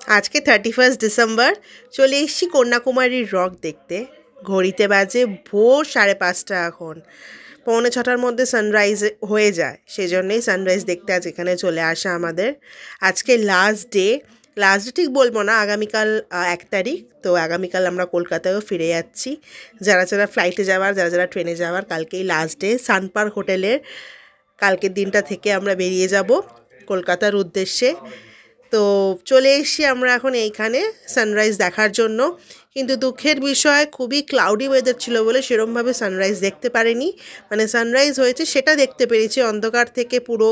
আজকে 31 ডিসেম্বর চলে এসেছি কন্যাকুমারীর রক দেখতে। ঘড়িতে বাজে ভোর 5:30 এখন। 6:45-র মধ্যে সানরাইজ হয়ে যায়, সেজন্যই সানরাইজ দেখতে আজ এখানে চলে আসা আমাদের। আজকে লাস্ট ডে ঠিক বলবো না, আগামীকাল 1 তারিখ। তো আগামীকাল আমরা কলকাতায়ও ফিরে যাচ্ছি। যারা যারা ফ্লাইটে যাওয়ার, যারা যারা ট্রেনে যাওয়ার, কালকেই লাস্ট ডে। সানপার্ক হোটেলের কালকের দিনটা থেকে আমরা বেরিয়ে যাব কলকাতার উদ্দেশ্যে। তো চলে এসেছি আমরা এখন এইখানে সানরাইজ দেখার জন্য। কিন্তু দুঃখের বিষয়, খুবই ক্লাউডি ওয়েদার ছিল বলে সেরমভাবে সানরাইজ দেখতে পারিনি। মানে সানরাইজ হয়েছে সেটা দেখতে পেরেছি, অন্ধকার থেকে পুরো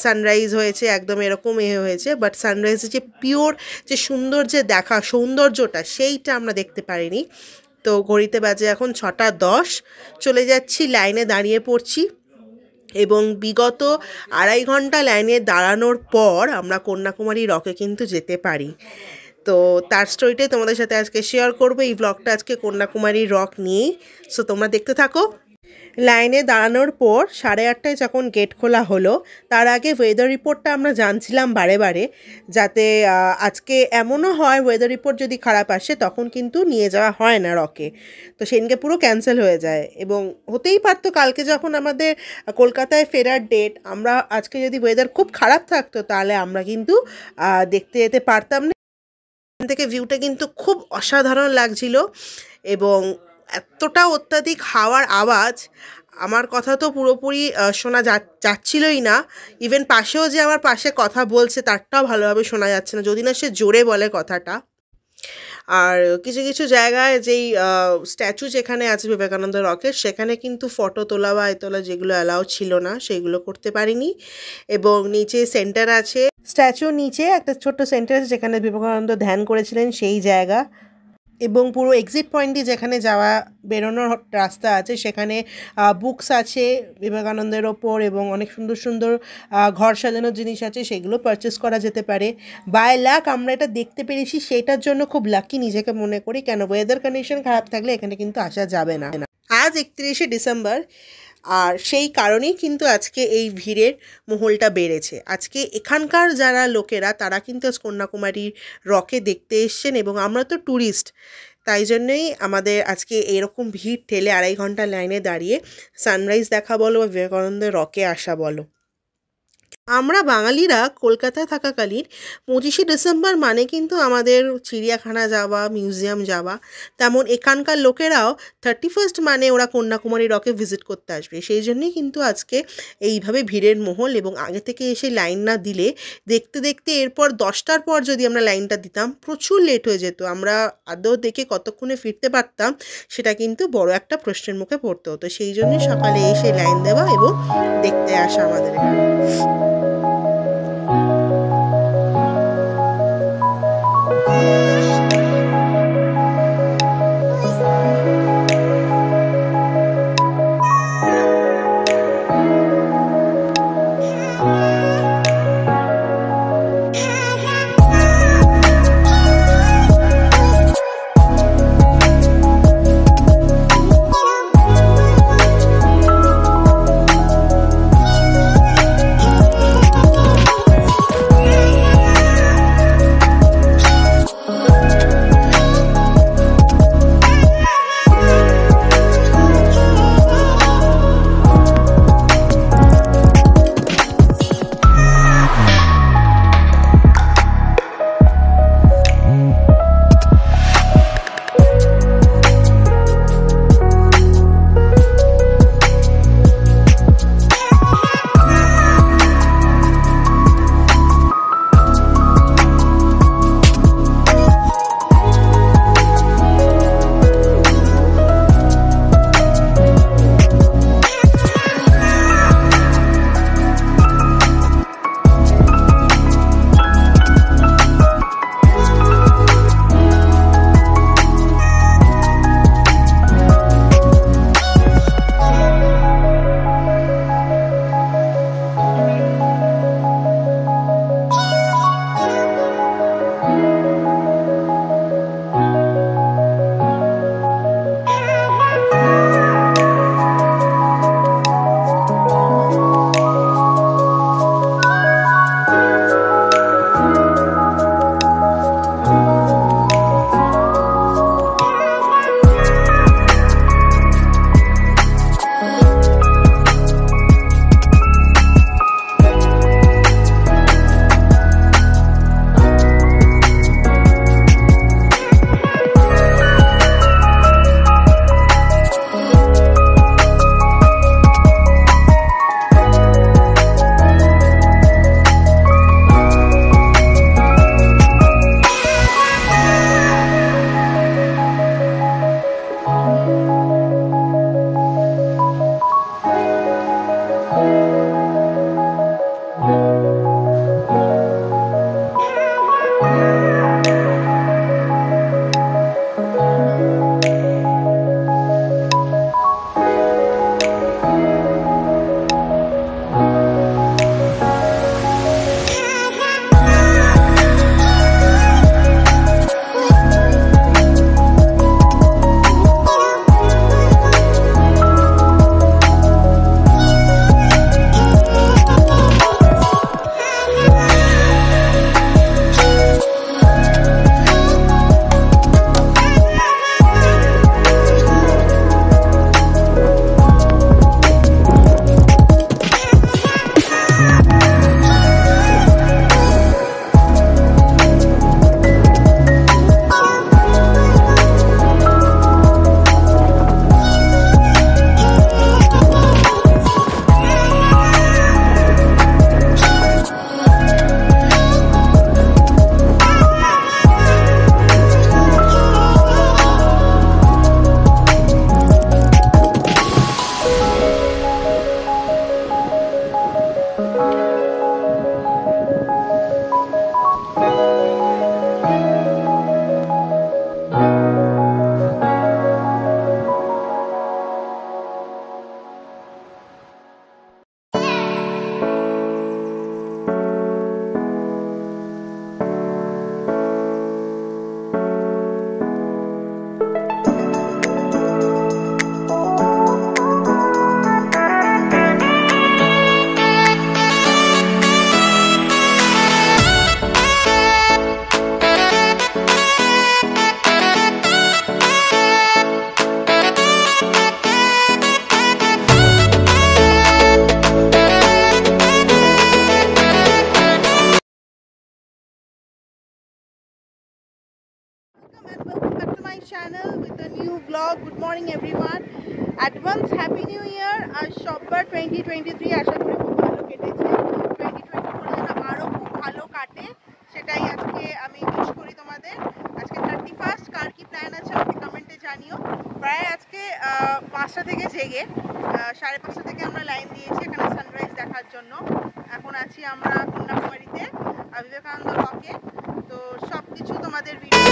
সানরাইজ হয়েছে, একদম এরকম হয়েছে। বাট সানরাইজের যে পিওর যে সুন্দর যে দেখা সৌন্দর্যটা, সেইটা আমরা দেখতে পারিনি। তো ঘড়িতে বাজে এখন 6:10, চলে যাচ্ছি, লাইনে দাঁড়িয়ে পড়ছি। এবং বিগত 2.5 ঘন্টা লাইনে দাঁড়ানোর পর আমরা কন্যাকুমারী রকে কিন্তু যেতে পারি। তো তার স্টোরিটাই তোমাদের সাথে আজকে শেয়ার করবো। এই ব্লগটা আজকে কন্যাকুমারী রক নিয়েই, সো তোমরা দেখতে থাকো। লাইনে দাঁড়ানোর পর 8:30টায় যখন গেট খোলা হলো, তার আগে ওয়েদার রিপোর্টটা আমরা জানছিলাম বারে বারে, যাতে আজকে এমনও হয় ওয়েদার রিপোর্ট যদি খারাপ আসে তখন কিন্তু নিয়ে যাওয়া হয় না রকে। তো সেদিনকে পুরো ক্যান্সেল হয়ে যায়। এবং হতেই পারতো কালকে যখন আমাদের কলকাতায় ফেরার ডেট, আমরা আজকে যদি ওয়েদার খুব খারাপ থাকতো তাহলে আমরা কিন্তু দেখতে যেতে পারতাম না। এখান থেকে ভিউটা কিন্তু খুব অসাধারণ লাগছিল। এবং এতটা অত্যাধিক হাওয়ার আওয়াজ, আমার কথা তো পুরোপুরি শোনা যাচ্ছিলই না। ইভেন পাশেও যে আমার পাশে কথা বলছে তারটাও ভালোভাবে শোনা যাচ্ছে না, যদি না সে জোরে বলে কথাটা। আর কিছু কিছু জায়গায় যেই স্ট্যাচু যেখানে আছে বিবেকানন্দ রকের, সেখানে কিন্তু ফটো তোলা বা তোলা যেগুলো অ্যালাউ ছিল না, সেগুলো করতে পারিনি। এবং নিচে সেন্টার আছে, স্ট্যাচুর নিচে একটা ছোট্ট সেন্টার আছে যেখানে বিবেকানন্দ ধ্যান করেছিলেন, সেই জায়গা। এবং পুরো এক্সিট পয়েন্টে যেখানে যাওয়া বেরোনোর রাস্তা আছে, সেখানে বুকস আছে বিবেকানন্দের ওপর, এবং অনেক সুন্দর সুন্দর ঘর সাজানোর জিনিস আছে, সেগুলো পারচেস করা যেতে পারে। বাই লাক আমরা এটা দেখতে পেরেছি, সেটার জন্য খুব লাকি নিজেকে মনে করি, কেন ওয়েদার কন্ডিশন খারাপ থাকলে এখানে কিন্তু আসা যাবে না। আজ 31 ডিসেম্বর, আর সেই কারণেই কিন্তু আজকে এই ভিড়ের মহলটা বেড়েছে। আজকে এখানকার যারা লোকেরা তারা কিন্তু আজ কন্যাকুমারীর রকে দেখতে এসছেন, এবং আমরা তো ট্যুরিস্ট, তাই জন্যই আমাদের আজকে এরকম ভিড় ঠেলে 2.5 ঘন্টা লাইনে দাঁড়িয়ে সানরাইজ দেখা বলো বা বিবেকানন্দের রকে আসা বলো। আমরা বাঙালিরা কলকাতায় থাকাকালীন 25 ডিসেম্বর মানে কিন্তু আমাদের চিড়িয়াখানা যাওয়া, মিউজিয়াম যাওয়া, তেমন এখানকার লোকেরাও 31 মানে ওরা কন্যাকুমারী রকে ভিজিট করতে আসবে। সেই জন্যই কিন্তু আজকে এইভাবে ভিড়ের মহল। এবং আগে থেকে এসে লাইন না দিলে দেখতে দেখতে এরপর 10টার পর যদি আমরা লাইনটা দিতাম, প্রচুর লেট হয়ে যেত। আমরা আদৌ দেখে কতক্ষণে ফিরতে পারতাম সেটা কিন্তু বড় একটা প্রশ্নের মুখে পড়তে হতো। সেই জন্যই সকালে এসে লাইন দেওয়া এবং দেখতে আসা আমাদের এখানে। channel with a new vlog. Good morning everyone. Advance happy new year. আর সবার 2023 আশা করি খুব ভালো কেটেছে। 2024 যেন আরো খুব ভালো কাটে সেটাই আজকে আমি উইশ করি তোমাদের। আজকে 31st, কার কি প্ল্যান আছে আমাকে কমেন্টে জানিও। প্রায় আজকে 5টা থেকে জেগে 5:30 থেকে আমরা লাইন দিয়েছি এখানে সানরাইজ দেখার জন্য। এখন আছি আমরা কন্যাকুমারীতে বিবেকানন্দ রকে। তো সব কিছু তোমাদের ভিডিও